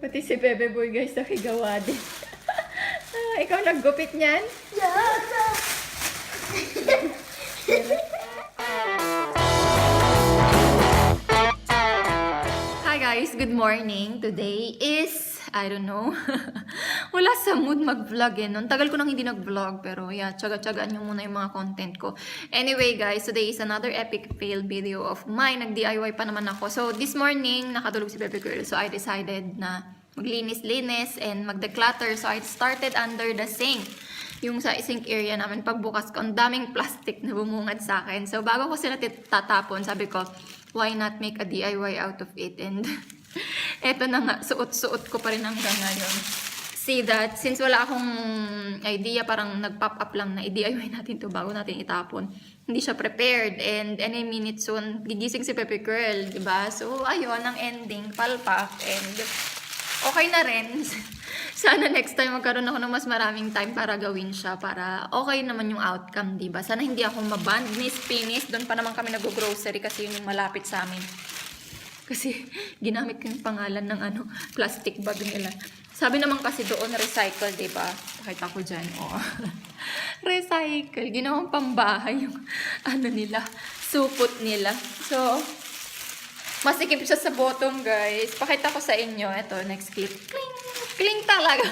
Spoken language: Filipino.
Pati si Bebe Boy guys, nakigawa din. Ikaw naggupit niyan? Hi guys, good morning. Today is, I don't know, wala sa mood mag-vlog eh. Ang tagal ko nang hindi nag-vlog, pero yeah, tsaga-tsagaan nyo muna yung mga content ko. Anyway guys, today is another epic fail video of mine. Nag-DIY pa naman ako. So this morning, nakatulog si Bebe Girl. So I decided na maglinis-linis and mag-declutter. So I started under the sink. Yung sa sink area namin, pagbukas ko, ang daming plastic na bumungad sa akin. So bago ko sila tatapon, sabi ko, why not make a DIY out of it? And eto na nga, suot-suot ko pa rin hanggang ngayon. See that, since wala akong idea, parang nag-pop up lang na i-DIY natin to bago natin itapon. Hindi siya prepared, and any minute soon, gigising si Pepe Girl, diba? So, ayun, ang ending, palpak, and okay na rin. Sana next time magkaroon ako ng mas maraming time para gawin siya, para okay naman yung outcome, diba? Sana hindi ako maban, pinis, doon pa naman kami nag-grocery kasi yun yung malapit sa amin. Kasi ginamit ko yung pangalan ng plastic bag nila. Sabi naman kasi doon, recycle, diba? Pakita ko dyan, oh. Recycle, ginawang pambahay yung nila, supot nila. So, masikip siya sa bottom, guys. Pakita ko sa inyo. Ito, next clip. Cling! Cling talaga.